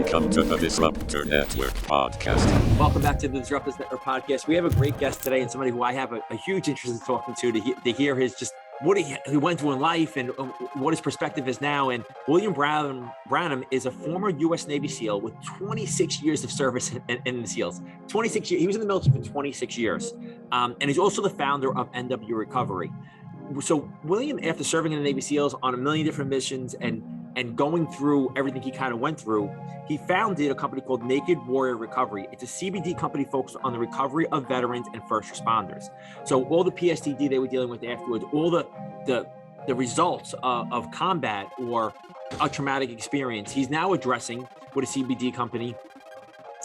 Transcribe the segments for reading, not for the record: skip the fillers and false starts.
Welcome to the Disruptor Network podcast. Welcome back to the Disruptors Network podcast. We have a great guest today and somebody who I have a huge interest in talking to hear his just what he went through in life and what his perspective is now. And William Branum is a former U.S. Navy SEAL with 26 years of service in the SEALs. 26 years. He was in the military for 26 years. And he's also the founder of NW Recovery. So William, after serving in the Navy SEALs on a million different missions and going through everything he kind of went through, he founded a company called Naked Warrior Recovery. It's a CBD company focused on the recovery of veterans and first responders. So all the PTSD they were dealing with afterwards, all the results of combat or a traumatic experience, he's now addressing with a CBD company.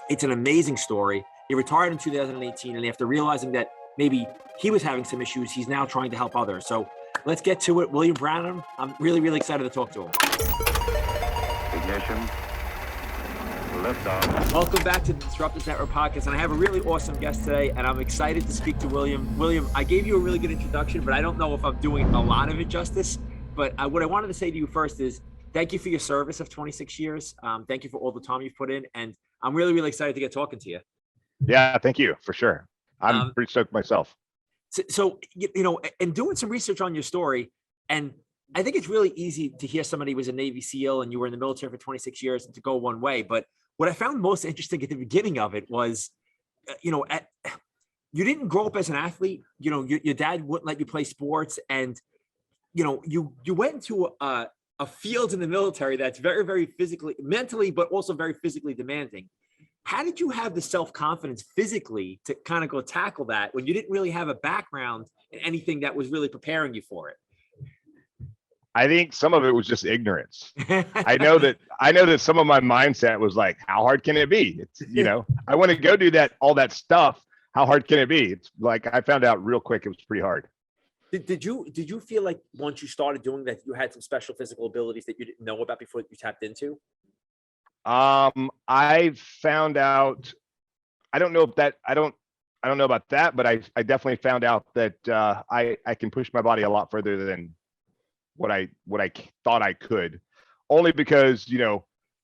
It's an amazing story. He retired in 2018, and after realizing that maybe he was having some issues, he's now trying to help others. So let's get to it. William Branum, I'm really, really excited to talk to him. Ignition. Liftoff. Welcome back to the Disruptors Network podcast. And I have a really awesome guest today, and I'm excited to speak to William. William, I gave you a really good introduction, but I don't know if I'm doing a lot of it justice. But what I wanted to say to you first is thank you for your service of 26 years. Thank you for all the time you've put in. And I'm really, really excited to get talking to you. Yeah, thank you, for sure. I'm pretty stoked myself. So, you know, and doing some research on your story, and I think it's really easy to hear somebody was a Navy SEAL and you were in the military for 26 years to go one way. But what I found most interesting at the beginning of it was, you didn't grow up as an athlete. You know, your dad wouldn't let you play sports, and you went into a field in the military that's very, very physically, mentally, but also very physically demanding. How did you have the self-confidence physically to kind of go tackle that when you didn't really have a background in anything that was really preparing you for it? I think some of it was just ignorance. I know that some of my mindset was like, how hard can it be? It's, I want to go do all that stuff. How hard can it be? It's like, I found out real quick, it was pretty hard. Did you feel like once you started doing that, you had some special physical abilities that you didn't know about before you tapped into? I found out, I don't know about that, but I definitely found out that I can push my body a lot further than what I thought I could, only because,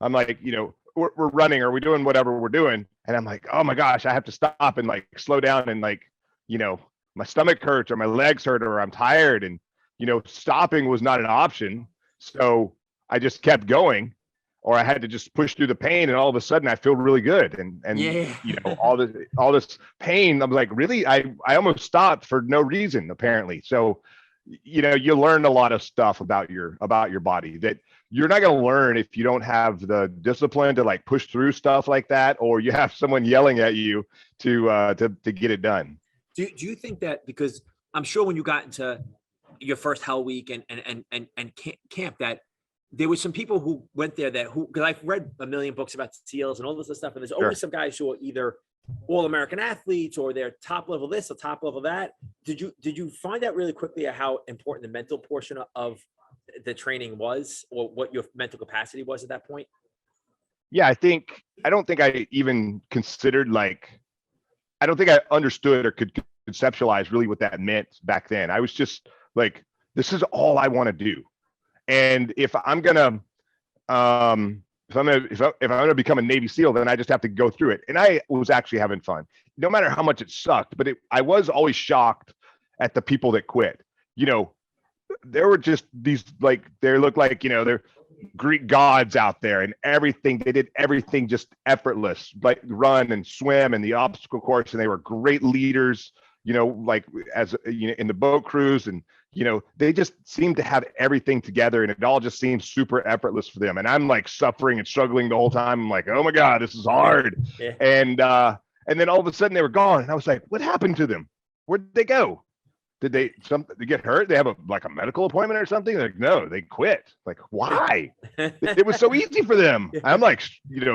I'm like, we're running or we're doing whatever we're doing. And I'm like, oh my gosh, I have to stop and like slow down and like, my stomach hurts or my legs hurt or I'm tired. And, stopping was not an option. So I just kept going, or I had to just push through the pain, and all of a sudden I feel really good. And yeah. all this pain, I'm like, really, I almost stopped for no reason, apparently. So, you learn a lot of stuff about your body that you're not going to learn if you don't have the discipline to like push through stuff like that, or you have someone yelling at you to get it done. Do you think that, because I'm sure when you got into your first Hell Week and camp, that there was some people who went there because I've read a million books about SEALs and all this stuff, and there's always some guys who are either all-American athletes or they're top level this or top level that. Did you find out really quickly how important the mental portion of the training was, or what your mental capacity was at that point? Yeah, I don't think I even considered, I don't think I understood or could conceptualize really what that meant back then. I was just like, this is all I want to do. And if I'm gonna become a Navy SEAL, then I just have to go through it. And I was actually having fun, no matter how much it sucked. But I was always shocked at the people that quit. There were just these, like, they looked like, they're Greek gods out there, and everything, they did everything just effortless, like run and swim and the obstacle course. And they were great leaders, like as in the boat crews, and they just seemed to have everything together, and it all just seemed super effortless for them. And I'm like suffering and struggling the whole time. I'm like, oh my God, this is hard. Yeah. And then all of a sudden they were gone. And I was like, what happened to them? Where'd they go? Did they get hurt? They have a medical appointment or something? They're like, no, they quit. Like, why? It was so easy for them. I'm like,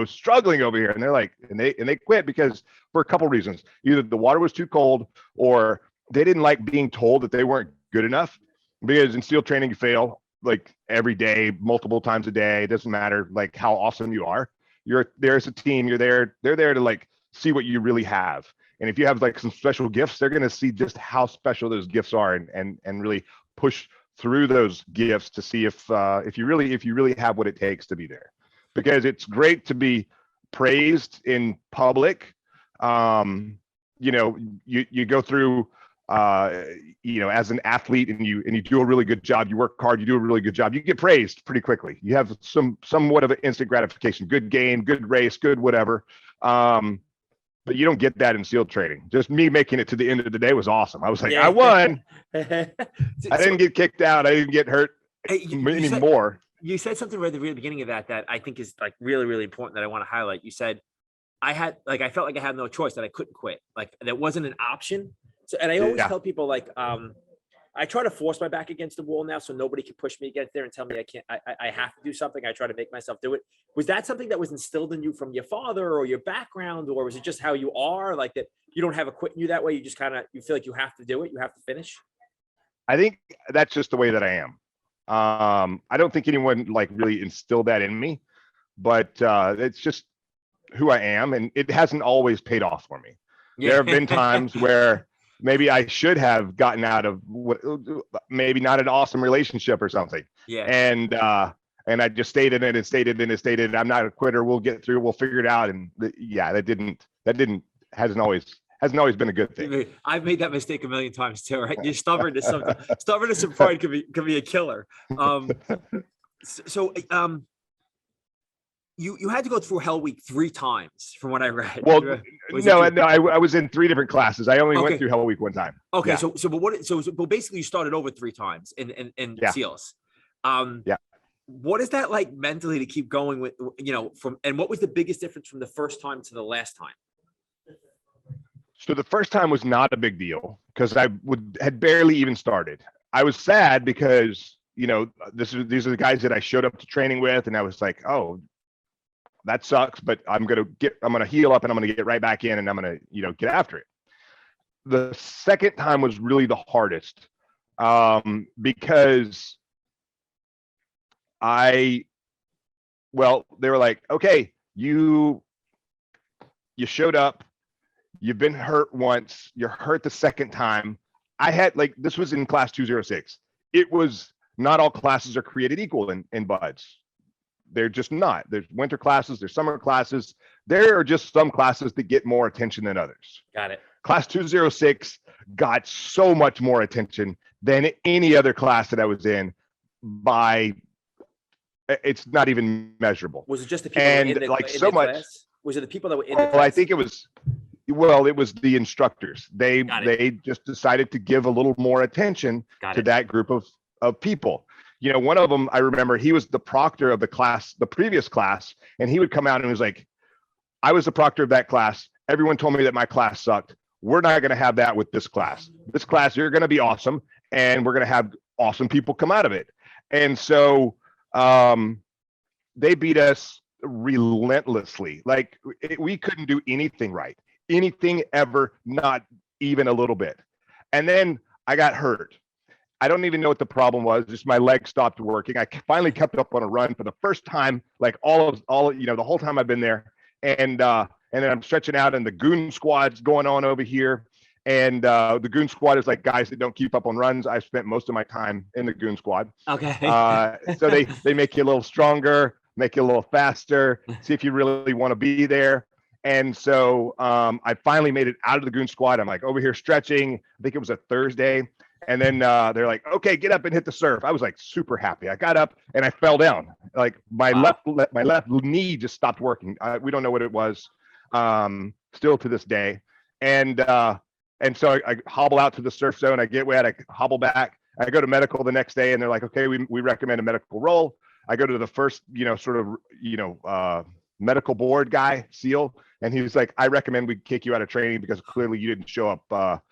struggling over here. And they're like, and they quit because for a couple reasons. Either the water was too cold, or they didn't like being told that they weren't good enough. Because in SEAL training, you fail like every day, multiple times a day. It doesn't matter like how awesome you are. You're there as a team. They're there to like see what you really have. And if you have like some special gifts, they're going to see just how special those gifts are, and really push through those gifts to see if you really have what it takes to be there. because it's great to be praised in public. You know, you go through, you know, as an athlete, and you do a really good job. You work hard. You do a really good job. You get praised pretty quickly. You have somewhat of an instant gratification. Good game, good race, good whatever. But you don't get that in SEAL training. Just me making it to the end of the day was awesome. I was like, I won. I didn't get kicked out. I didn't get hurt anymore. You said something right at the very beginning of that I think is like really, really important that I want to highlight. You said I felt like I had no choice, that I couldn't quit. Like that wasn't an option. So, and I always tell people, like, I try to force my back against the wall now, so nobody can push me against there and tell me I can't. I have to do something. I try to make myself do it. Was that something that was instilled in you from your father or your background, or was it just how you are, like that you don't have a quit in you that way? You just you feel like you have to do it. You have to finish. I think that's just the way that I am. I don't think anyone like really instilled that in me, but it's just who I am, and it hasn't always paid off for me. Yeah. There have been times where maybe I should have gotten out of maybe not an awesome relationship or something. Yeah. And I just stayed in it and stayed in it and stayed in it. I'm not a quitter. We'll get through. We'll figure it out. And hasn't always been a good thing. I've made that mistake a million times too, right? You're stubbornness. Stubbornness and pride can be a killer. You had to go through Hell Week 3 times, from what I read. Well, I was in 3 different classes. I only went through Hell Week 1 time. Okay, yeah. But basically you started over 3 times in SEALs. What is that like mentally to keep going with, you know, and what was the biggest difference from the first time to the last time? So the first time was not a big deal because I had barely even started. I was sad because, you know, these are the guys that I showed up to training with, and I was like, oh, that sucks, but I'm gonna heal up and I'm gonna get right back in and I'm gonna, you know, get after it. The second time was really the hardest, because they were like, okay, you showed up, you've been hurt once, you're hurt the second time. I had, like, this was in class 206. It was not all classes are created equal in BUDS. They're just not. There's winter classes, there's summer classes. There are just some classes that get more attention than others. Got it. Class 206 got so much more attention than any other class that I was in by, it's not even measurable. Was it just the people in the, like, in so the much class? Was it the people that were in the class? Well, I think it was the instructors. They just decided to give a little more attention to that group of people. You know, one of them, I remember, he was the proctor of the class, the previous class, and he would come out and was like, I was the proctor of that class. Everyone told me that my class sucked. We're not going to have that with this class. This class, you're going to be awesome, and we're going to have awesome people come out of it. And so they beat us relentlessly. Like, we couldn't do anything right. Anything ever, not even a little bit. And then I got hurt. I don't even know what the problem was. Just my leg stopped working. I finally kept up on a run for the first time, like all you know, the whole time I've been there. And then I'm stretching out, and the goon squad's going on over here. And the goon squad is like guys that don't keep up on runs. I spent most of my time in the goon squad. Okay. So they make you a little stronger, make you a little faster, see if you really want to be there. And so I finally made it out of the goon squad. I'm like over here stretching. I think it was a Thursday. And then they're like, okay, get up and hit the surf. I was like super happy. I got up and I fell down. Like my left knee just stopped working. We don't know what it was, still to this day. And so I hobble out to the surf zone. I get wet. I hobble back. I go to medical the next day, and they're like, okay, we recommend a medical roll. I go to the first, you know, sort of, you know, medical board guy, SEAL, and he was like, I recommend we kick you out of training because clearly you didn't show up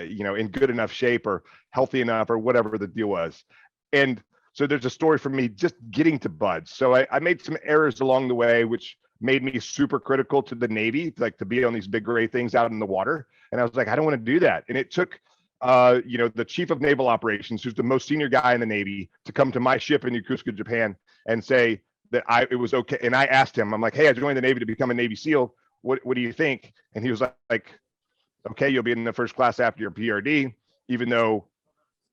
you know, in good enough shape or healthy enough or whatever the deal was. And so there's a story for me just getting to BUDS. So I made some errors along the way, which made me super critical to the Navy, like to be on these big gray things out in the water. And I was like, I don't want to do that. And it took, you know, the chief of naval operations, who's the most senior guy in the Navy, to come to my ship in Yokosuka, Japan, and say that it was okay. And I asked him, I'm like, hey, I joined the Navy to become a Navy SEAL. What do you think? And he was like, okay, you'll be in the first class after your PRD, even though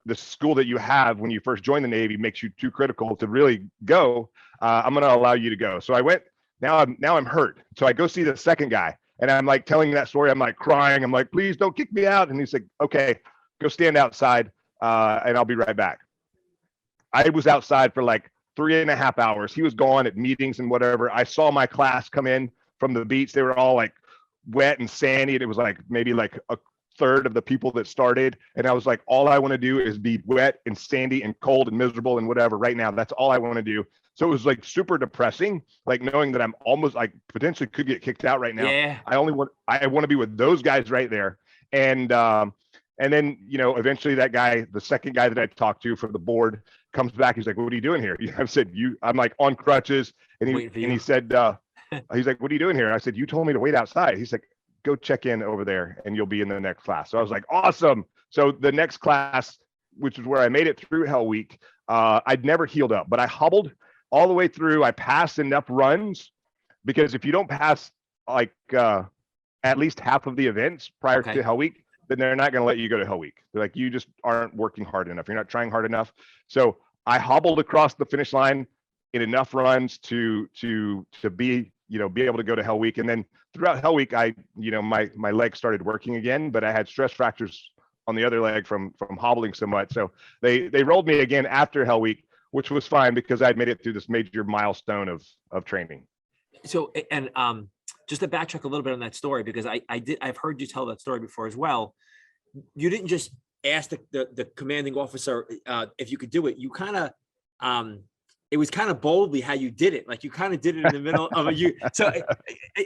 the school that you have when you first join the Navy makes you too critical to really go. I'm going to allow you to go. So I went. Now I'm hurt. So I go see the second guy, and I'm like telling that story. I'm like crying. I'm like, please don't kick me out. And he's like, okay, go stand outside, and I'll be right back. I was outside for like 3.5 hours. He was gone at meetings and whatever. I saw my class come in from the beach. They were all like wet and sandy, and it was like maybe like a third of the people that started. And I was like, all I want to do is be wet and sandy and cold and miserable and whatever right now. That's all I want to do. So it was like super depressing, like knowing that I'm almost like potentially could get kicked out right now. Yeah. I want to be with those guys right there. And then, eventually that guy, the second guy that I talked to for the board, comes back. He's like, what are you doing here? I said, I'm like on crutches. And he said, he's like, what are you doing here? I said, you told me to wait outside. He's like, go check in over there and you'll be in the next class. So I was like, awesome. So the next class, which is where I made it through Hell Week, I'd never healed up, but I hobbled all the way through. I passed enough runs, because if you don't pass like at least half of the events prior to Hell Week, then they're not going to let you go to Hell Week. They're like, you just aren't working hard enough. You're not trying hard enough. So I hobbled across the finish line in enough runs to be able to go to Hell Week. And then throughout Hell Week, my leg started working again, but I had stress fractures on the other leg from hobbling so much. So they rolled me again after Hell Week, which was fine because I'd made it through this major milestone of training. So, and just to backtrack a little bit on that story, because I've heard you tell that story before as well. You didn't just ask the commanding officer if you could do it. You kind of, it was kind of boldly how you did it. Like you kind of did it in the middle of you. So,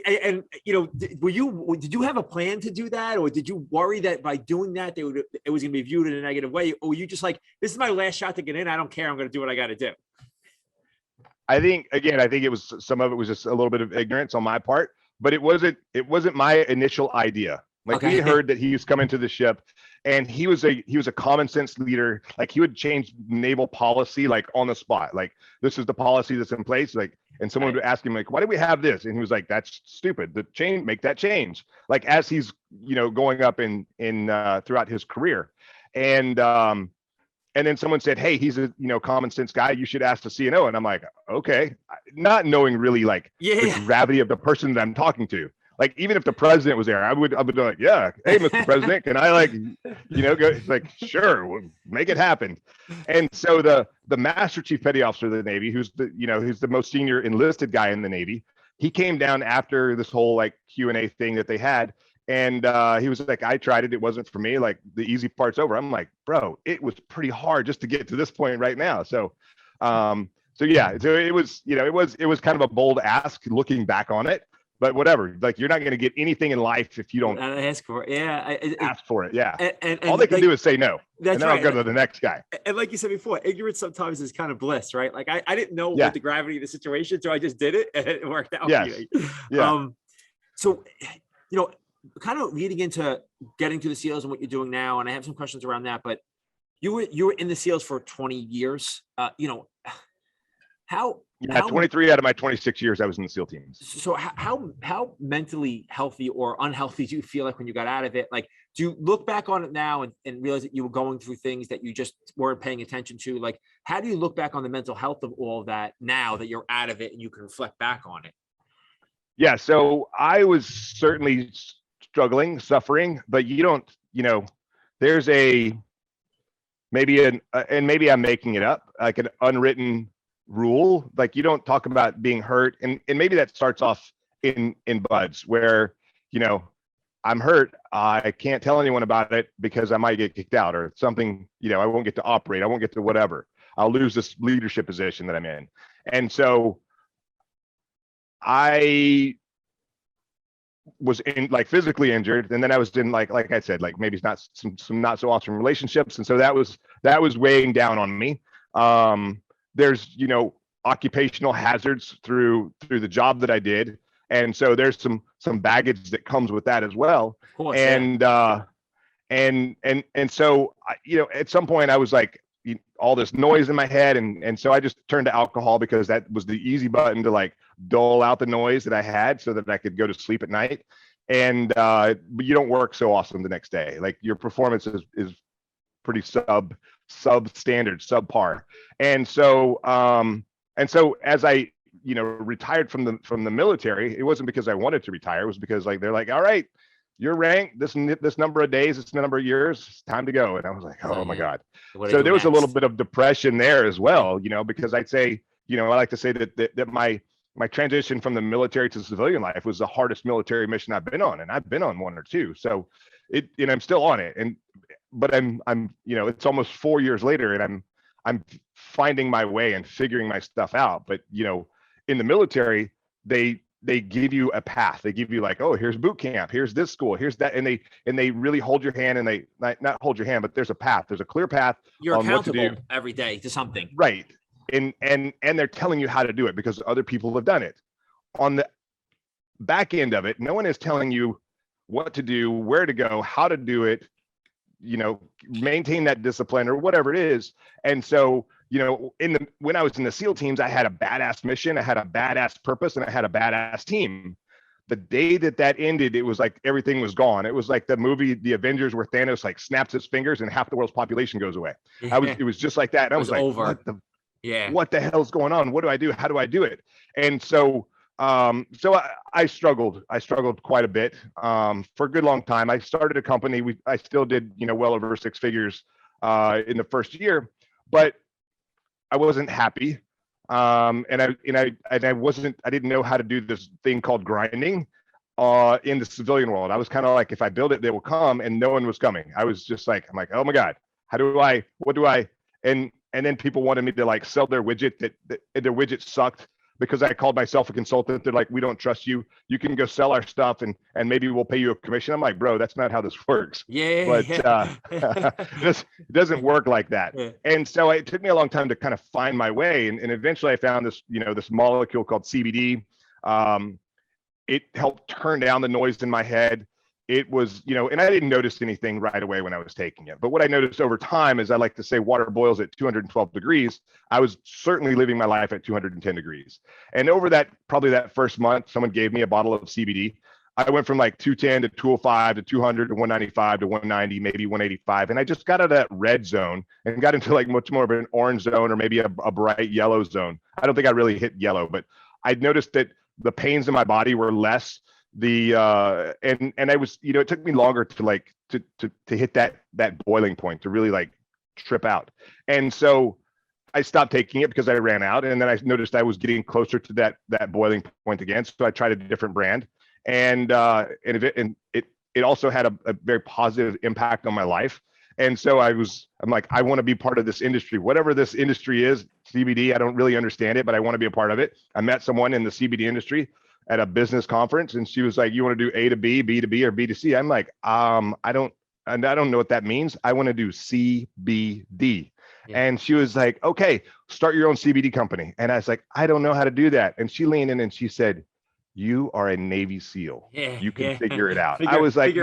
and did you have a plan to do that, or did you worry that by doing that it was going to be viewed in a negative way, or were you just like, this is my last shot to get in. I don't care. I'm going to do what I got to do. I think it was, some of it was just a little bit of ignorance on my part, but it wasn't my initial idea. Like we heard that he was coming to the ship, and he was a common sense leader. Like he would change naval policy like on the spot. Like this is the policy that's in place. Like, and someone would ask him like, why do we have this? And he was like, that's stupid. Make that change. Like as he's going up in throughout his career, and then someone said, hey, he's a common sense guy. You should ask the CNO. And I'm like, okay, not knowing really like the gravity of the person that I'm talking to. Like even if the president was there, I would be like, yeah, hey, Mr. President, can I go? Like, sure, we'll make it happen. And so the Master Chief Petty Officer of the Navy, who's the most senior enlisted guy in the Navy, he came down after this whole like Q&A thing that they had. And he was like, I tried it. It wasn't for me. Like the easy part's over. I'm like, bro, it was pretty hard just to get to this point right now. So it was kind of a bold ask looking back on it, but whatever, like you're not going to get anything in life if you don't ask for it. Yeah. Ask for it. Yeah. And all they can do is say no. That's and then right. I'll go to the next guy. And like you said before, ignorance sometimes is kind of bliss, right? Like I didn't know what the gravity of the situation, so I just did it and it worked out. Yes. Yeah. So, kind of leading into getting to the SEALs and what you're doing now, and I have some questions around that, but you were in the SEALs for 20 years. How 23 out of my 26 years I was in the SEAL teams. So how mentally healthy or unhealthy do you feel like when you got out of it? Like, do you look back on it now and realize that you were going through things that you just weren't paying attention to? Like, how do you look back on the mental health of all of that now that you're out of it and you can reflect back on it? Yeah, so I was certainly struggling, suffering, but there's maybe I'm making it up, like an unwritten rule. Like you don't talk about being hurt, and maybe that starts off in buds where I'm hurt, I can't tell anyone about it because I might get kicked out or something. I won't get to operate, I won't get to whatever, I'll lose this leadership position that I'm in. And so I was in like physically injured, and then I was in like I said, like maybe it's not some not so awesome relationships, and so that was weighing down on me. There's occupational hazards through the job that I did, and so there's some baggage that comes with that as well. Of course, and so at some point I was like, all this noise in my head, and so I just turned to alcohol because that was the easy button to like dull out the noise that I had so that I could go to sleep at night. And but you don't work so awesome the next day. Like your performance is pretty substandard, subpar. And so as I, retired from the military, it wasn't because I wanted to retire. It was because like, they're like, all right, you're ranked this number of days, this number of years, it's time to go. And I was like, oh my God. So there was a little bit of depression there as well, because I'd say, I like to say that my transition from the military to civilian life was the hardest military mission I've been on. And I've been on one or two. So I'm still on it. But I'm, it's almost 4 years later and I'm finding my way and figuring my stuff out. But, in the military, they give you a path. They give you like, oh, here's boot camp, here's this school, here's that. And they really hold your hand, and they not hold your hand, but there's a path. There's a clear path. You're on accountable what to do every day to something. Right. And they're telling you how to do it because other people have done it. On the back end of it, no one is telling you what to do, where to go, how to do it, maintain that discipline or whatever it is. And so, when I was in the SEAL teams, I had a badass mission, I had a badass purpose, and I had a badass team. The day that ended, it was like everything was gone. It was like the movie The Avengers where Thanos like snaps his fingers and half the world's population goes away. It was just like that. And I was like, over. What the hell's going on? What do I do? How do I do it? And so I struggled quite a bit for a good long time. I started a company. I still did, well over 6 figures in the first year, but I wasn't happy. I didn't know how to do this thing called grinding in the civilian world. I was kind of like, if I build it, they will come, and no one was coming. I was just like, I'm like, oh my God, what do I, and then people wanted me to like sell their widget that their widget sucked because I called myself a consultant. They're like, we don't trust you. You can go sell our stuff and maybe we'll pay you a commission. I'm like, bro, that's not how this works. But it doesn't work like that. Yeah. And so it took me a long time to kind of find my way. And eventually I found this, this molecule called CBD. It helped turn down the noise in my head. It was, and I didn't notice anything right away when I was taking it. But what I noticed over time is, I like to say, water boils at 212 degrees. I was certainly living my life at 210 degrees. And over probably that first month, someone gave me a bottle of CBD. I went from like 210 to 205 to 200 to 195 to 190, maybe 185. And I just got out of that red zone and got into like much more of an orange zone, or maybe a bright yellow zone. I don't think I really hit yellow, but I noticed that the pains in my body were less. And I was, it took me longer to hit that boiling point, to really like trip out. And so I stopped taking it because I ran out, and then I noticed I was getting closer to that boiling point again. So I tried a different brand, and it also had a very positive impact on my life. And so I'm like, I want to be part of this industry, whatever this industry is. CBD, I don't really understand it, but I want to be a part of it. I met someone in the CBD industry at a business conference, and she was like, you want to do A to B, B to B, or B to C? I'm like, I don't know what that means. I want to do CBD. Yeah. And she was like, okay, start your own CBD company. And I was like, I don't know how to do that. And she leaned in and she said, you are a Navy SEAL. Yeah, you can figure it out. I was like,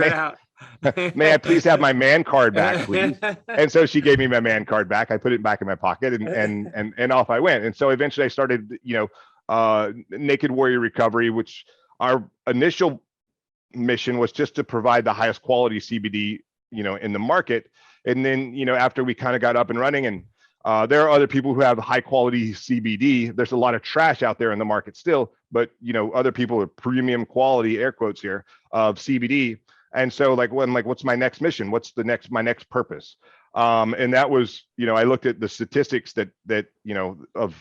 may I please have my man card back, please? And so she gave me my man card back. I put it back in my pocket, and off I went. And so eventually I started, Naked Warrior Recovery, which our initial mission was just to provide the highest quality CBD, in the market. And then, after we kind of got up and running, and there are other people who have high quality CBD. There's a lot of trash out there in the market still, but other people with premium quality, air quotes here, of CBD. And so what's my next mission? What's my next purpose? And that was, I looked at the statistics that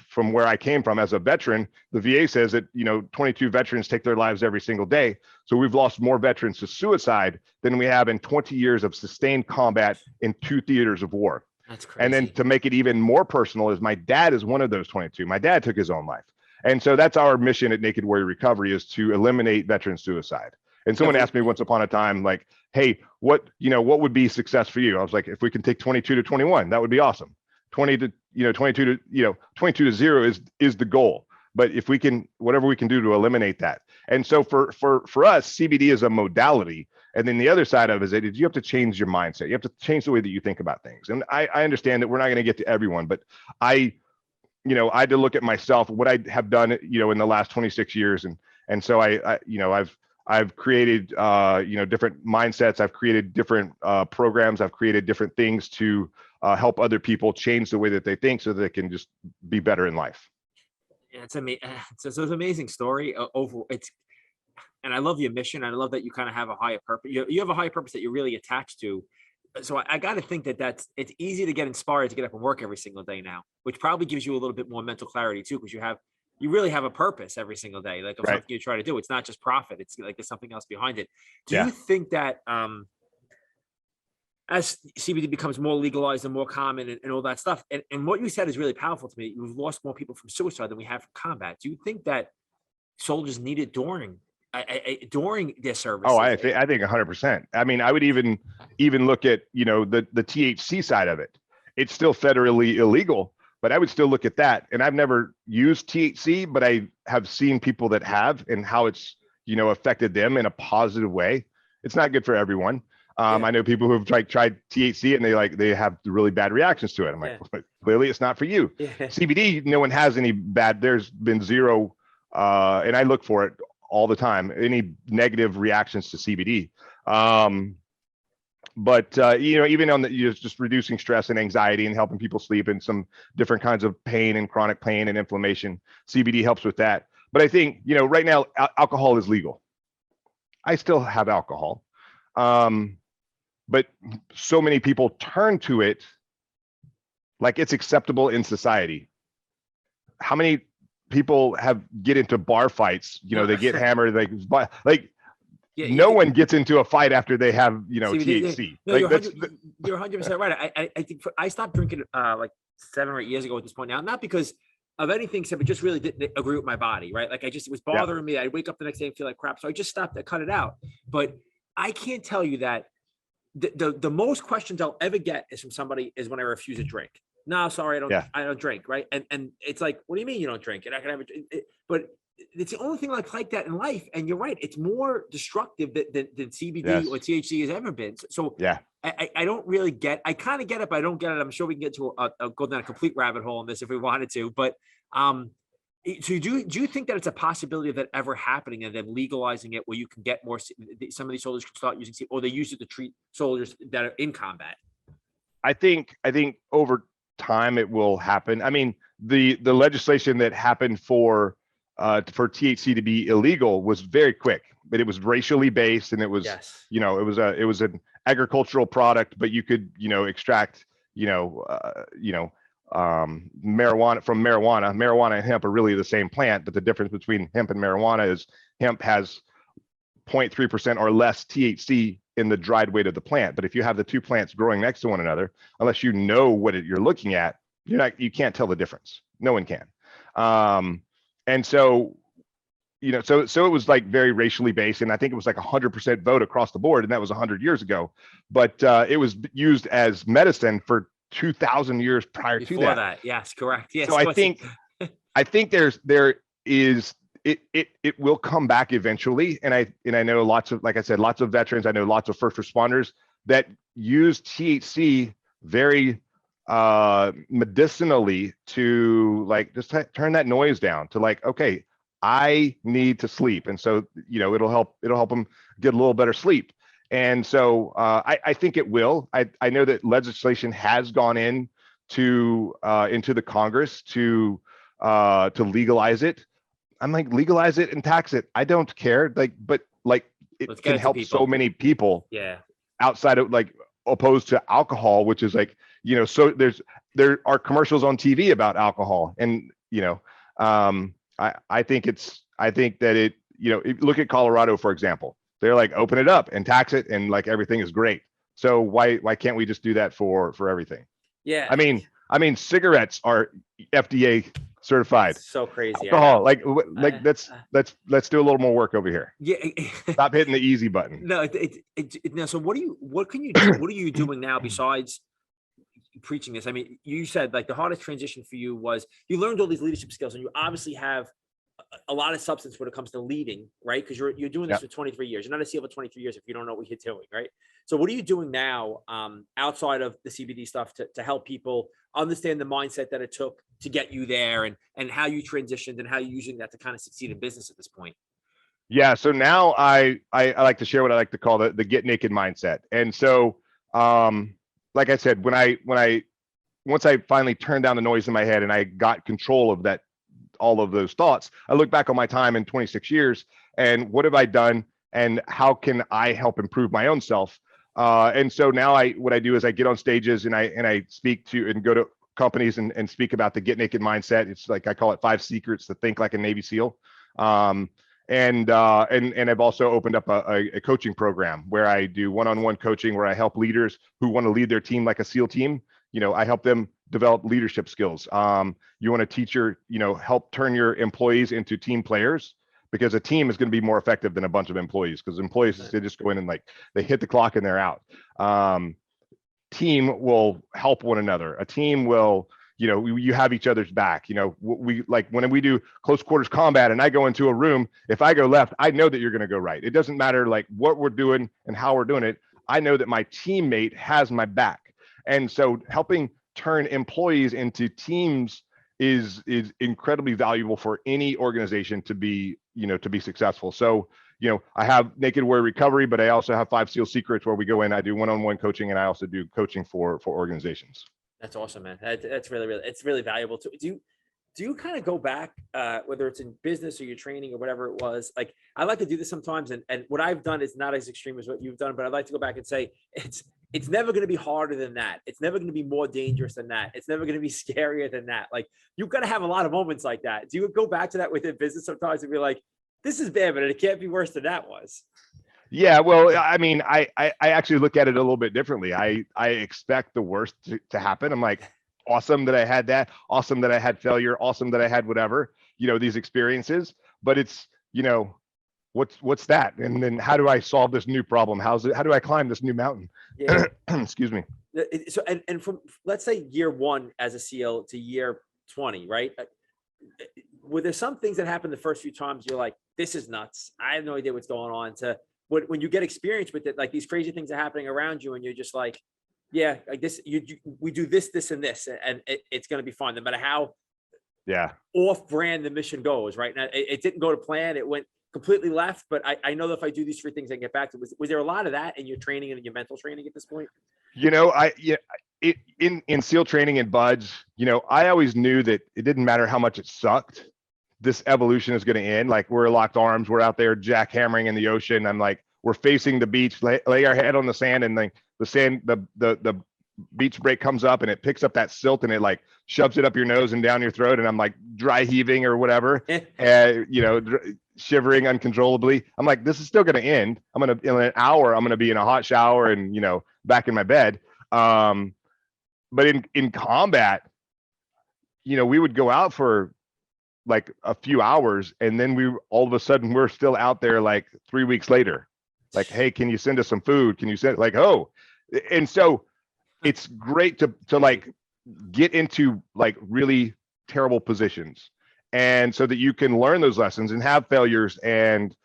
from where I came from as a veteran. The VA says that 22 veterans take their lives every single day. So we've lost more veterans to suicide than we have in 20 years of sustained combat in 2 theaters of war. That's crazy. And then to make it even more personal, is my dad is one of those 22. My dad took his own life. And so that's our mission at Naked Warrior Recovery, is to eliminate veteran suicide. And someone asked me once upon a time, like, hey, what would be success for you? I was like, if we can take 22 to 21, that would be awesome. 22 to 0 is the goal. But if we can, whatever we can do to eliminate that. And so for us, CBD is a modality. And then the other side of it is you have to change your mindset. You have to change the way that you think about things. And I understand that we're not going to get to everyone, but I had to look at myself, what I have done, in the last 26 years. And so I've created, different mindsets. I've created different programs. I've created different things to help other people change the way that they think so that they can just be better in life. Yeah, it's amazing. It's an amazing story. And I love your mission. I love that you kind of have a higher purpose. You have a higher purpose that you're really attached to. So I got to think that it's easy to get inspired to get up and work every single day now, which probably gives you a little bit more mental clarity too, because you really have a purpose every single day, like of something you try to do. It's not just profit. It's like there's something else behind it. Do you think that as CBD becomes more legalized and more common and all that stuff, and what you said is really powerful to me, we've lost more people from suicide than we have from combat. Do you think that soldiers need it during their service? Oh, I think 100%. I mean, I would even look at, the THC side of it. It's still federally illegal, but I would still look at that. And I've never used THC, but I have seen people that have, and how it's, affected them in a positive way. It's not good for everyone. I know people who've tried THC and they have really bad reactions to it. I'm like, clearly it's not for you. CBD, no one has any bad. There's been zero, and I look for it all the time, any negative reactions to CBD. But even on just reducing stress and anxiety and helping people sleep and some different kinds of pain and chronic pain and inflammation, CBD helps with that. But I think, right now alcohol is legal. I still have alcohol. But so many people turn to it like it's acceptable in society. How many people get into bar fights? They get hammered. No one gets into a fight after they have, THC. No, you're 100% right. I think I stopped drinking like 7 or 8 years ago at this point now, not because of anything, except it just really didn't agree with my body, right? Like it was bothering me. I'd wake up the next day and feel like crap. So I just stopped. I cut it out. But I can't tell you that the most questions I'll ever get is from somebody is when I refuse a drink. No, sorry, I don't drink, right? And it's like, what do you mean you don't drink? And I can have it, but it's the only thing like that in life. And you're right, it's more destructive than CBD or THC has ever been. So I don't really get. I kind of get it, but I don't get it. I'm sure we can get to go down a complete rabbit hole on this if we wanted to. But so do you think that it's a possibility of that ever happening and then legalizing it where you can get more? Some of these soldiers can start using, or they use it to treat soldiers that are in combat. I think over time it will happen. I mean, the legislation that happened for THC to be illegal was very quick, but it was racially based, and it was it was an agricultural product, but you could extract marijuana from marijuana. Marijuana and hemp are really the same plant, but the difference between hemp and marijuana is hemp has 0.3% or less THC in the dried weight of the plant. But if you have the two plants growing next to one another, unless you know what you're looking at, you can't tell the difference. No one can. And so, so it was like very racially based, and I think it was like 100% vote across the board, and that was 100 years ago. But it was used as medicine for 2,000 years prior to that. Yes, correct. Yes. So I think there is it will come back eventually, and I know lots of, like I said, lots of veterans. I know lots of first responders that use THC very medicinally to just turn that noise down, to okay, I need to sleep, and so it'll help them get a little better sleep. And so I think it will. I know that legislation has gone into the Congress to legalize it. I'm like, legalize it and tax it. I don't care. But it can help so many people. Yeah. Outside of opposed to alcohol, which is so there are commercials on TV about alcohol, and I think that it look at Colorado, for example. They're open it up and tax it, and everything is great. So why can't we just do that for everything? Yeah. I mean cigarettes are FDA certified. It's so crazy. Alcohol, let's do a little more work over here. Yeah. Stop hitting the easy button. No. Now, so what can you do? What are you doing now besides preaching this? I mean, you said the hardest transition for you was you learned all these leadership skills, and you obviously have a lot of substance when it comes to leading, right? Because you're doing this for 23 years. You're not a SEAL for 23 years if you don't know what you're doing, right? So what are you doing now outside of the CBD stuff to help people understand the mindset that it took to get you there, and how you transitioned and how you're using that to kind of succeed in business at this point? Yeah. So now I like to share what I like to call the get naked mindset. And so, like I said, when I once I finally turned down the noise in my head and I got control of that, all of those thoughts, I look back on my time in 26 years and what have I done and how can I help improve my own self? And so now what I do is I get on stages and I speak to and go to companies and speak about the get naked mindset. It's like, I call it 5 secrets to think like a Navy SEAL. And I've also opened up a coaching program where I do one-on-one coaching where I help leaders who want to lead their team like a SEAL team. I help them develop leadership skills. You want to teach help turn your employees into team players, because a team is going to be more effective than a bunch of employees, because employees, they just go in and like they hit the clock and they're out. Team will help one another. A team will, you have each other's back. We like when we do close quarters combat and I go into a room, if I go left, I know that you're going to go right. It doesn't matter like what we're doing and how we're doing it. I know that my teammate has my back. And so helping turn employees into teams is incredibly valuable for any organization to be successful. So, I have Naked Warrior Recovery, but I also have 5 SEAL Secrets where we go in, I do one-on-one coaching, and I also do coaching for organizations. That's awesome, man. That's really, it's really valuable too. Do you kind of go back, whether it's in business or your training or whatever it was? Like, I like to do this sometimes, and what I've done is not as extreme as what you've done, but I'd like to go back and say it's never going to be harder than that. It's never going to be more dangerous than that. It's never going to be scarier than that. Like, you've got to have a lot of moments like that. Do you go back to that within business sometimes and be like, this is bad, but it can't be worse than that was? Yeah, well, I mean, I actually look at it a little bit differently. I expect the worst to happen. I'm like, awesome that I had that. Awesome that I had failure. Awesome that I had whatever, these experiences. But it's, what's that? And then how do I solve this new problem? How do I climb this new mountain? Yeah. Excuse me. So, and from, let's say year 1 as a SEAL to year 20, right? Were there some things that happened the first few times you're like, this is nuts, I have no idea what's going on, to when you get experience with it, like these crazy things are happening around you and you're just like, yeah, like this, we do this, and this, and it's going to be fun no matter how off brand the mission goes, right? Now, it didn't go to plan. It went completely left, but I know that if I do these 3 things, I can get back to it. Was there a lot of that in your training and in your mental training at this point? In SEAL training and BUDS, I always knew that it didn't matter how much it sucked. This evolution is going to end. Like, we're locked arms. We're out there jackhammering in the ocean. I'm like, we're facing the beach, lay our head on the sand, and like the sand, the beach break comes up and it picks up that silt and it like shoves it up your nose and down your throat. And I'm like dry heaving or whatever, shivering uncontrollably. I'm like, this is still going to end. In an hour, I'm going to be in a hot shower and, back in my bed. But in combat, we would go out for like a few hours and then all of a sudden we're still out there like 3 weeks later. Like, hey, can you send us some food? Can you send and so it's great to like get into like really terrible positions. And so that you can learn those lessons and have failures and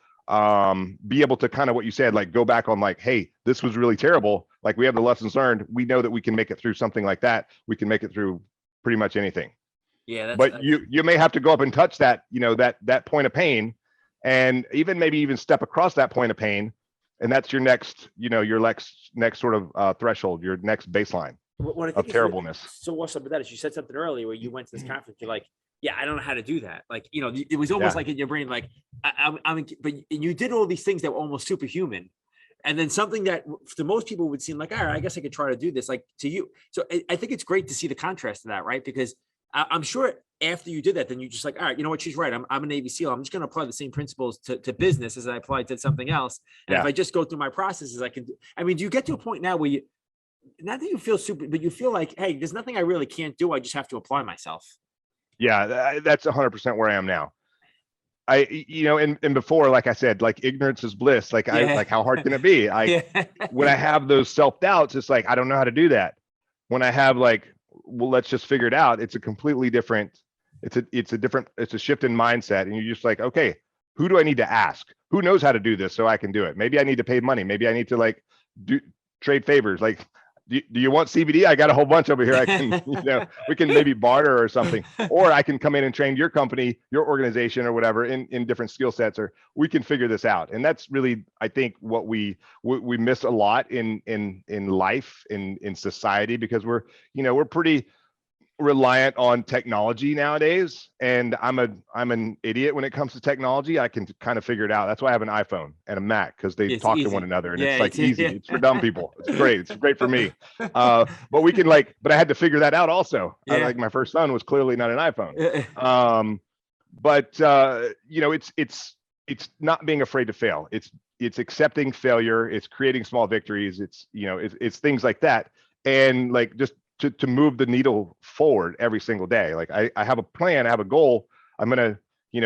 be able to kind of what you said, like go back on like, hey, this was really terrible. Like, we have the lessons learned. We know that we can make it through something like that. We can make it through pretty much anything. Yeah. But you may have to go up and touch that, that point of pain, and maybe even step across that point of pain. And that's your next, your next sort of threshold, your next baseline of terribleness. So what's up with that is you said something earlier where you went to this conference. You're like, yeah, I don't know how to do that. Like, it was almost like in your brain, like but you did all these things that were almost superhuman. And then something that to most people would seem like, all right, I guess I could try to do this, like to you. So I think it's great to see the contrast to that, right? Because I'm sure after you did that, then you just like, all right, you know what? She's right. I'm a Navy SEAL. I'm just going to apply the same principles to business as I applied to something else. And if I just go through my processes, I can do. I mean, do you get to a point now where not that you feel super, but you feel like, hey, there's nothing I really can't do. I just have to apply myself. Yeah, that's 100% where I am now. And before, like I said, like ignorance is bliss. Like like, how hard can it be? When I have those self-doubts, it's like, I don't know how to do that. When I have like, well, let's just figure it out. It's a completely different, it's a shift in mindset. And you're just like, okay, who do I need to ask? Who knows how to do this so I can do it? Maybe I need to pay money. Maybe I need to like trade favors. Like, do you want CBD? I got a whole bunch over here. I can, we can maybe barter or something, or I can come in and train your company, your organization or whatever in different skill sets, or we can figure this out. And that's really, I think, what we miss a lot in life, in society, because we're pretty reliant on technology nowadays, and I'm an idiot when it comes to technology. I can kind of figure it out. That's why I have an iPhone and a Mac, because they It's talk to easy. one another, and Yeah, it's like easy. yeah. It's for dumb people. It's great. It's great for me. But we can but I had to figure that out also. Yeah. Like my first son was clearly not an iPhone. Yeah. But it's not being afraid to fail. It's accepting failure. It's creating small victories. It's things like that, and like just to move the needle forward every single day. Like I have a plan, I have a goal. I'm gonna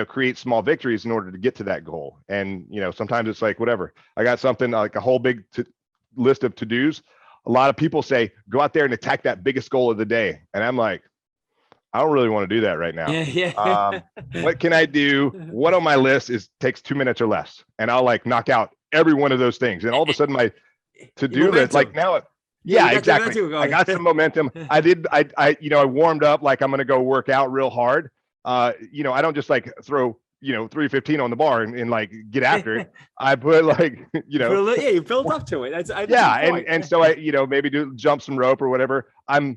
create small victories in order to get to that goal. And sometimes it's like whatever. I got something like a whole big list of to-dos. A lot of people say go out there and attack that biggest goal of the day, and I'm like, I don't really want to do that right now. Yeah. What can I do? What on my list takes 2 minutes or less, and I'll like knock out every one of those things. And all of a sudden my to-do list, like now, yeah, exactly. I got some momentum. I warmed up like I'm going to go work out real hard. I don't just like throw 315 on the bar and like get after it. I put like you built up to it. And so I maybe jump some rope or whatever. I'm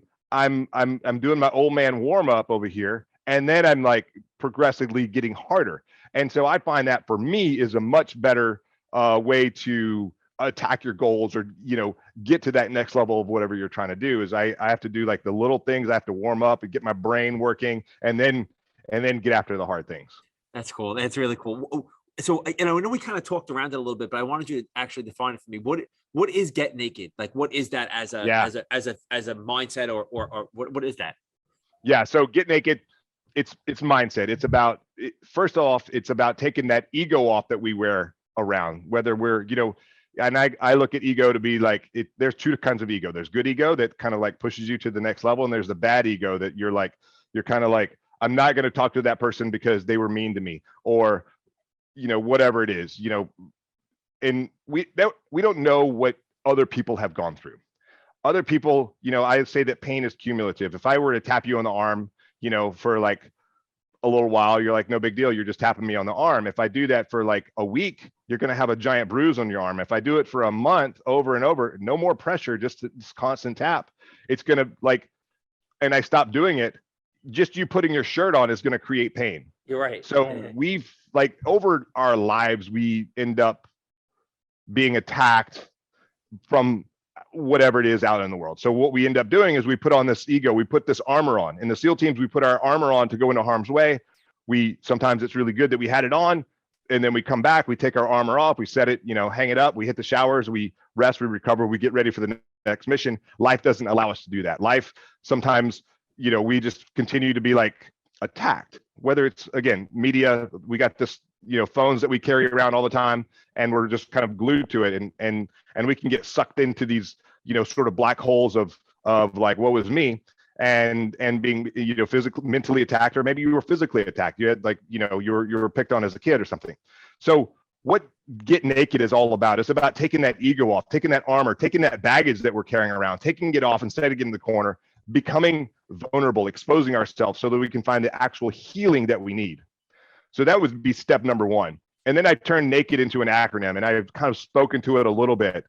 doing my old man warm up over here, and then I'm like progressively getting harder. And so I find that for me is a much better way to attack your goals, or get to that next level of whatever you're trying to do. Is I have to do like the little things. I have to warm up and get my brain working, and then get after the hard things. That's cool. That's really cool. So I know we kind of talked around it a little bit, but I wanted you to actually define it for me. What is get naked? Like, what is that as a mindset, or what is that? Yeah. So get naked, it's mindset. It's about, first off, it's about taking that ego off that we wear around, whether we're, and I look at ego to be like, there's two kinds of ego. There's good ego that kind of like pushes you to the next level. And there's the bad ego that you're kind of like, I'm not going to talk to that person because they were mean to me, or, whatever it is, and we don't know what other people have gone through. Other people, I say that pain is cumulative. If I were to tap you on the arm, for like a little while, you're like, no big deal. You're just tapping me on the arm. If I do that for like a week, you're going to have a giant bruise on your arm. If I do it for a month over and over, no more pressure, just this constant tap, it's going to and I stop doing it. Just you putting your shirt on is going to create pain. You're right. So we've over our lives, we end up being attacked from whatever it is out in the world. So what we end up doing is we put on this ego, we put this armor on. In the SEAL teams, we put our armor on to go into harm's way. Sometimes it's really good that we had it on, and then we come back, we take our armor off, we set it, hang it up, we hit the showers, we rest, we recover, we get ready for the next mission. Life doesn't allow us to do that. Life sometimes, we just continue to be like attacked, whether it's, again, media. We got this, phones that we carry around all the time, and we're just kind of glued to it. And we can get sucked into these, sort of black holes of like, what was me, and being, physically, mentally attacked, or maybe you were physically attacked. You had like, you were picked on as a kid or something. So what get naked is all about. It's about taking that ego off, taking that armor, taking that baggage that we're carrying around, taking it off instead of getting in the corner, becoming vulnerable, exposing ourselves so that we can find the actual healing that we need. So that would be step number one. And then I turned naked into an acronym, and I've kind of spoken to it a little bit.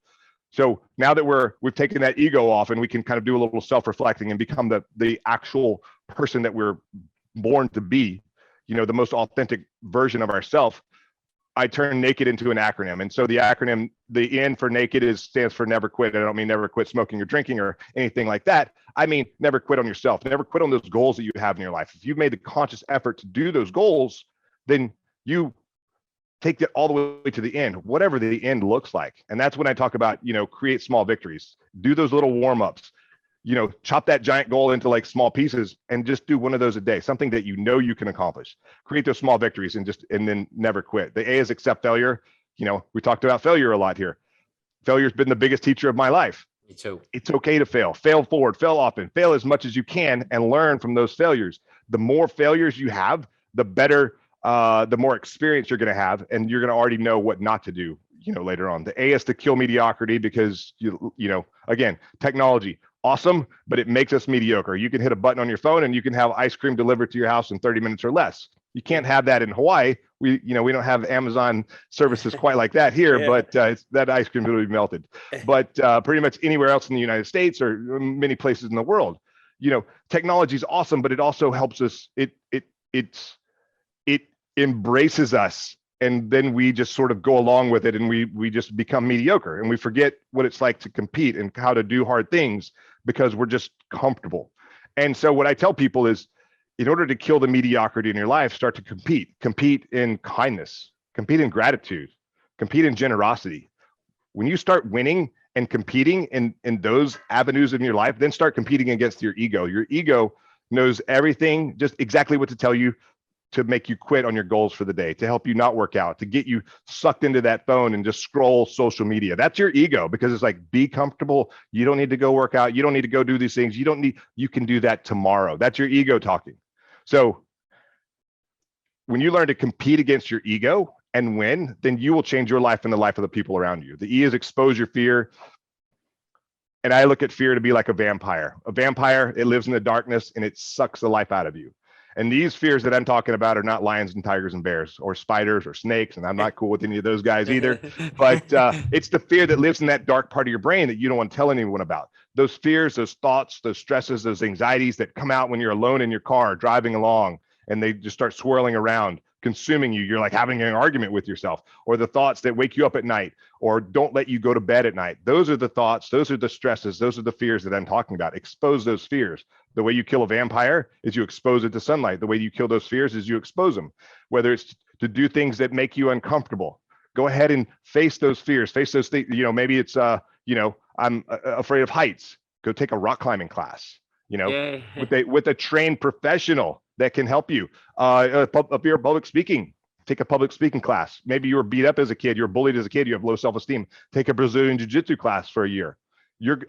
So now that we've taken that ego off, and we can kind of do a little self-reflecting and become the actual person that we're born to be, the most authentic version of ourselves, I turned naked into an acronym. And so the acronym, the N for naked stands for never quit. I don't mean never quit smoking or drinking or anything like that. I mean, never quit on yourself, never quit on those goals that you have in your life. If you've made the conscious effort to do those goals, then you take that all the way to the end, whatever the end looks like. And that's when I talk about, create small victories, do those little warm-ups, chop that giant goal into like small pieces, and just do one of those a day, something that you can accomplish. Create those small victories, and then never quit. The A is accept failure. We talked about failure a lot here. Failure's been the biggest teacher of my life. Me too. It's okay to fail forward, fail often, fail as much as you can, and learn from those failures. The more failures you have, the better, the more experience you're going to have, and you're going to already know what not to do, later on. The A is to kill mediocrity, because again, technology, awesome, but it makes us mediocre. You can hit a button on your phone and you can have ice cream delivered to your house in 30 minutes or less. You can't have that in Hawaii. We don't have Amazon services quite like that here, yeah. But that ice cream will be melted. But pretty much anywhere else in the United States, or many places in the world, technology is awesome, but it also helps us. It embraces us, and then we just sort of go along with it, and we just become mediocre, and we forget what it's like to compete and how to do hard things because we're just comfortable. And so what I tell people is, in order to kill the mediocrity in your life, start to compete in kindness, compete in gratitude, compete in generosity. When you start winning and competing in those avenues in your life, then start competing against your ego. Your ego knows everything, just exactly what to tell you to make you quit on your goals for the day, to help you not work out, to get you sucked into that phone and just scroll social media. That's your ego, because it's like, be comfortable. You don't need to go work out. You don't need to go do these things. You can do that tomorrow. That's your ego talking. So when you learn to compete against your ego and win, then you will change your life and the life of the people around you. The E is expose your fear. And I look at fear to be like a vampire. A vampire, it lives in the darkness and it sucks the life out of you. And these fears that I'm talking about are not lions and tigers and bears or spiders or snakes. And I'm not cool with any of those guys either. But it's the fear that lives in that dark part of your brain that you don't want to tell anyone about. Those fears, those thoughts, those stresses, those anxieties that come out when you're alone in your car driving along, and they just start swirling around, consuming you. You're like having an argument with yourself, or the thoughts that wake you up at night or don't let you go to bed at night. Those are the thoughts. Those are the stresses. Those are the fears that I'm talking about. Expose those fears. The way you kill a vampire is you expose it to sunlight. The way you kill those fears is you expose them, whether it's to do things that make you uncomfortable. Go ahead and face those fears, face those things. Maybe it's, I'm afraid of heights. Go take a rock climbing class, with a trained professional that can help you. If you're public speaking, take a public speaking class. Maybe you were beat up as a kid, you were bullied as a kid, you have low self-esteem. Take a Brazilian jiu-jitsu class for a year.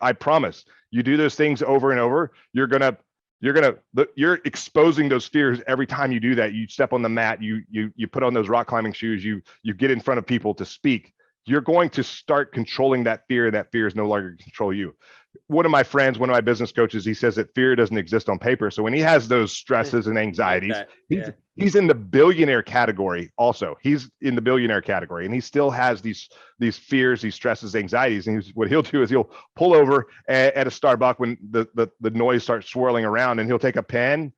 I promise, you do those things over and over, you're exposing those fears every time you do that. You step on the mat, you put on those rock climbing shoes, you get in front of people to speak. You're going to start controlling that fear. That fear is no longer control you. One of my friends, one of my business coaches, he says that fear doesn't exist on paper. So when he has those stresses and anxieties, he's in the billionaire category also. He's in the billionaire category, and he still has these fears, these stresses, anxieties. And what he'll do is he'll pull over at a Starbucks when the noise starts swirling around, and he'll take a pen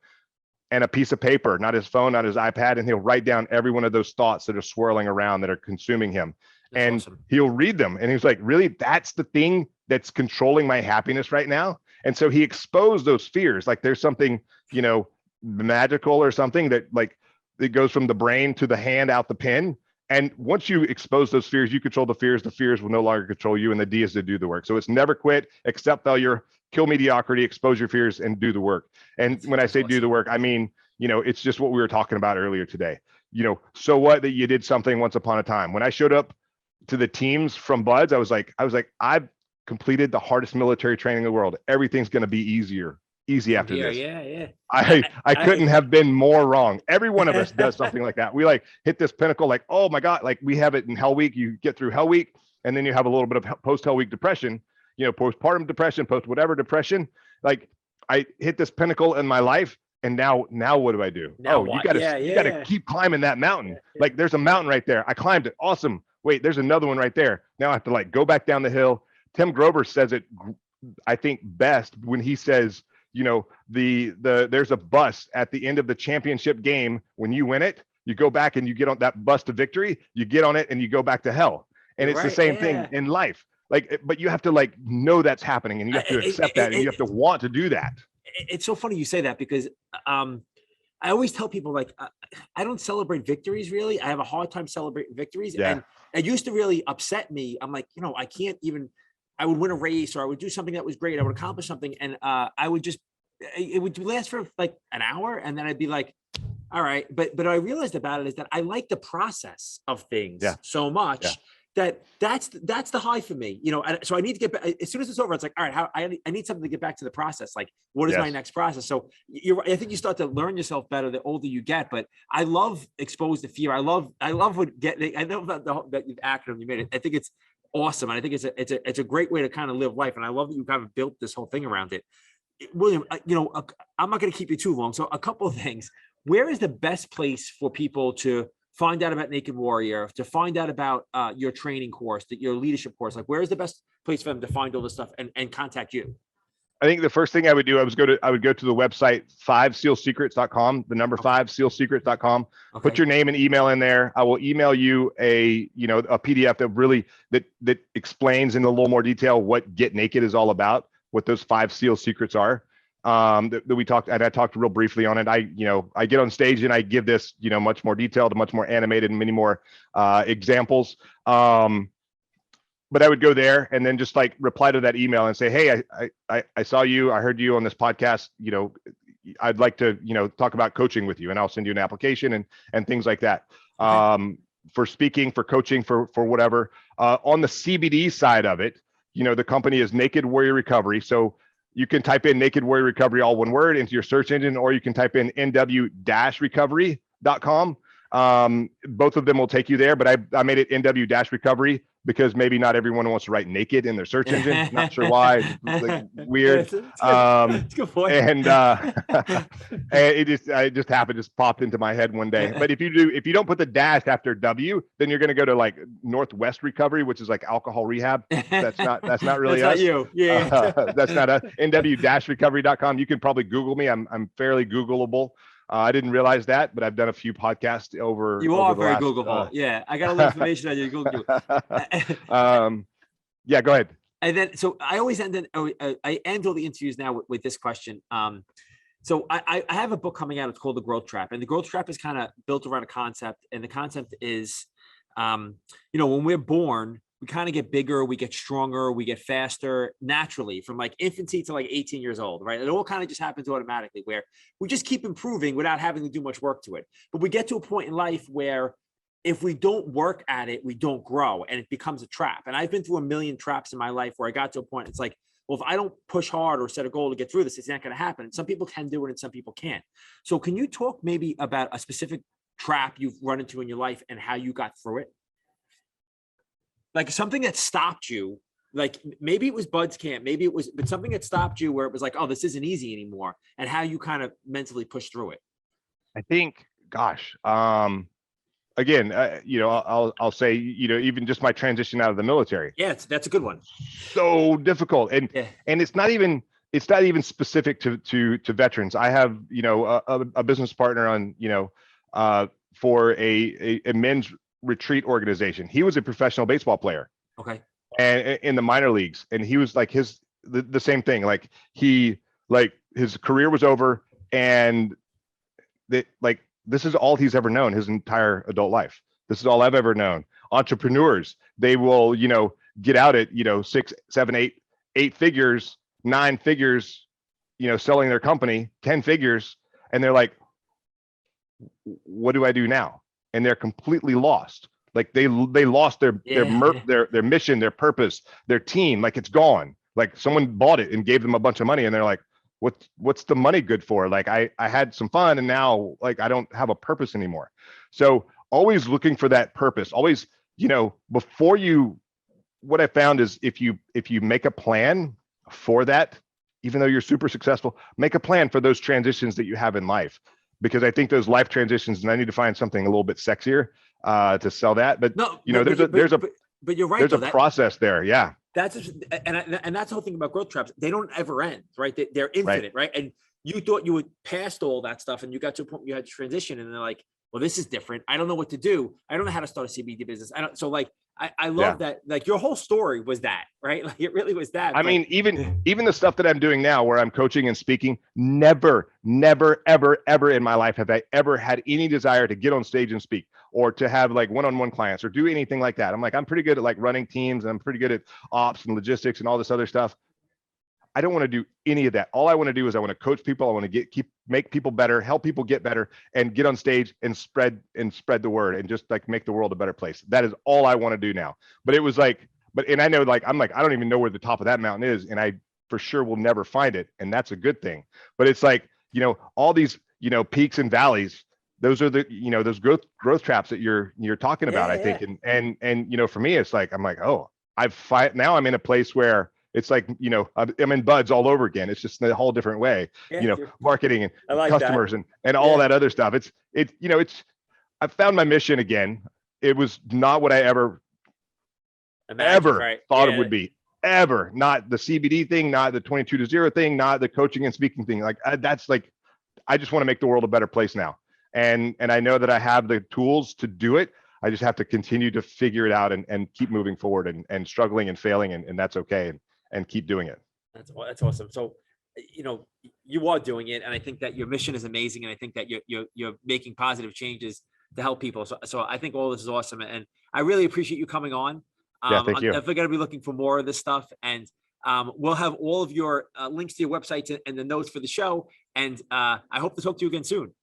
and a piece of paper, not his phone, not his iPad, and he'll write down every one of those thoughts that are swirling around that are consuming him. That's awesome. He'll read them, and he's like, really, that's the thing that's controlling my happiness right now. And so he exposed those fears. Like there's something, magical or something that like it goes from the brain to the hand out the pen. And once you expose those fears, you control the fears will no longer control you. And the D is to do the work. So it's never quit, accept failure, kill mediocrity, expose your fears, and do the work. And when I say do the work, I mean, it's just what we were talking about earlier today. So what that you did something once upon a time. When I showed up to the teams from Buds, I was like, I've completed the hardest military training in the world. Everything's going to be easy after this. Yeah. I couldn't have been more wrong. Every one of us does something like that. We like hit this pinnacle, like, oh my God, like we have it in Hell Week. You get through Hell Week, and then you have a little bit of post Hell Week depression, postpartum depression, post whatever depression. Like I hit this pinnacle in my life, and now what do I do? You gotta keep climbing that mountain. Like there's a mountain right there. I climbed it. Awesome. Wait, there's another one right there. Now I have to like go back down the hill. Tim Grover says it, I think, best when he says, there's a bus at the end of the championship game. When you win it, you go back and you get on that bus to victory, you get on it and you go back to hell. And it's the same thing in life. Like, but you have to like know that's happening, and you have to accept that, and you have to want to do that. It's so funny you say that, because I always tell people, like, I don't celebrate victories, really. I have a hard time celebrating victories. Yeah. And it used to really upset me. I'm like, I can't even, I would win a race, or I would do something that was great. I would accomplish something, and it would last for like an hour, and then I'd be like, all right. But I realized about it is that I like the process of things so much that's the high for me, so I need to get back. As soon as it's over, it's like, all right, I need something to get back to the process. Like, what is my next process? So I think you start to learn yourself better the older you get. But I love exposed to fear. I love I know about the acronym you made it. I think it's awesome. And I think it's a great way to kind of live life. And I love that you kind of built this whole thing around it. William, I'm not going to keep you too long. So a couple of things. Where is the best place for people to find out about Naked Warrior, to find out about your training course, your leadership course? Like, where is the best place for them to find all this stuff and contact you? I think the first thing I would do, I would go to the website 5sealsecrets.com, the number 5sealsecrets.com. Okay. Put your name and email in there. I will email you a PDF that really that explains in a little more detail what Get Naked is all about, what those 5 SEAL secrets are. That we talked, and I talked real briefly on it. I get on stage and I give this, much more detailed, much more animated, and many more examples. But I would go there and then just like reply to that email and say, hey, I saw you, I heard you on this podcast. I'd like to, talk about coaching with you, and I'll send you an application and things like that. Okay. For speaking, for coaching, for whatever. On the CBD side of it, the company is Naked Warrior Recovery. So you can type in Naked Warrior Recovery, all one word, into your search engine, or you can type in nw-recovery.com. Both of them will take you there, but I made it NW-recovery because maybe not everyone wants to write naked in their search engine. Not sure why. Like, weird. It's good point. And it just happened, just popped into my head one day. But if you don't put the dash after W, then you're going to go to like Northwest Recovery, which is like alcohol rehab. That's not really that's us. not you. Yeah. That's not us. NW-recovery.com. You can probably Google me. I'm fairly Googleable. I didn't realize that, but I've done a few podcasts over. You are over very last, Googleable. Yeah, I got a little information on you. Google. Yeah, go ahead. And then, so I always end all the interviews now with this question. So I have a book coming out. It's called The Growth Trap, and The Growth Trap is kind of built around a concept. And the concept is, when we're born, we kind of get bigger, we get stronger, we get faster naturally from like infancy to like 18 years old, right? It all kind of just happens automatically, where we just keep improving without having to do much work to it. But we get to a point in life where if we don't work at it, we don't grow, and it becomes a trap. And I've been through a million traps in my life where I got to a point, it's like, well, if I don't push hard or set a goal to get through this, it's not going to happen. And some people can do it and some people can't. So can you talk maybe about a specific trap you've run into in your life and how you got through it? Like something that stopped you, like maybe it was Bud's camp, maybe it was, but something that stopped you where it was like, oh, this isn't easy anymore, and how you kind of mentally pushed through it. I think, gosh, again, I'll say, even just my transition out of the military. Yeah, that's a good one. So difficult, and it's not even specific to veterans. I have a business partner on for a men's retreat organization. He was a professional baseball player. Okay. And in the minor leagues, and he was like the same thing. Like his career was over, and this is all he's ever known his entire adult life. This is all I've ever known. Entrepreneurs, they will, get out at 6, 7, 8 figures, 9 figures, selling their company, 10 figures, and they're like, what do I do now? And they're completely lost. Like they lost their mission, their purpose, their team. Like it's gone. Like someone bought it and gave them a bunch of money, and they're like, what's the money good for? Like I had some fun, and now like I don't have a purpose anymore. So always looking for that purpose. Always, before you, what I found is if you make a plan for that, even though you're super successful, make a plan for those transitions that you have in life. Because I think those life transitions, and I need to find something a little bit sexier to sell that. But but you're right. There's a process there. Yeah. That's and that's the whole thing about growth traps. They don't ever end, right? They're infinite, right? And you thought you would past all that stuff, and you got to a point where you had to transition, and they're like, well, this is different. I don't know what to do. I don't know how to start a CBD business. I love that. Like your whole story was that, right? Like it really was that. I mean, even the stuff that I'm doing now where I'm coaching and speaking, never, ever in my life have I ever had any desire to get on stage and speak or to have like one-on-one clients or do anything like that. I'm pretty good at like running teams, and I'm pretty good at ops and logistics and all this other stuff. I don't want to do any of that. All I want to do is I want to coach people. I want to make people better, help people get better, and get on stage and spread the word and just like make the world a better place. That is all I want to do now. But it was like, and I know I don't even know where the top of that mountain is, and I for sure will never find it. And that's a good thing. But it's like, all these, peaks and valleys, those are the, those growth traps that you're talking about, I think. And for me, it's like, I'm like, oh, now I'm in a place where it's like, I'm in buds all over again. It's just in a whole different way, marketing and customers and all that other stuff. I found my mission again. It was not what I ever thought it would be, ever, not the CBD thing, not the 22 to 0 thing, not the coaching and speaking thing. Like that's like, I just want to make the world a better place now. And I know that I have the tools to do it. I just have to continue to figure it out and keep moving forward and struggling and failing. And that's okay. And keep doing it. That's awesome. So, you know, you are doing it. And I think that your mission is amazing. And I think that you're making positive changes to help people. So I think all this is awesome. And I really appreciate you coming on. Yeah, thank you. I'm definitely going to be looking for more of this stuff. And we'll have all of your links to your websites and the notes for the show. And I hope to talk to you again soon.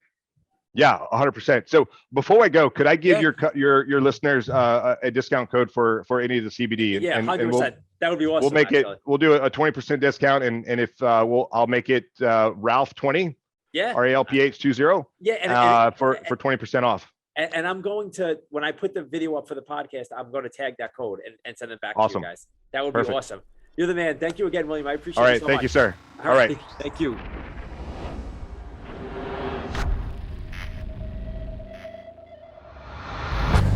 Yeah, 100%. So before I go, could I give your listeners a discount code for any of the CBD? Yeah, 100%. That would be awesome. We'll make it. We'll do a 20% discount, and if I'll make it Ralph 20. Yeah. RALPH 20. Yeah, for 20% off. And I'm going to, when I put the video up for the podcast, I'm going to tag that code and send it back to you guys. That would be awesome. You're the man. Thank you again, William. I appreciate it. All right. Thank you, sir. All right. Thank you.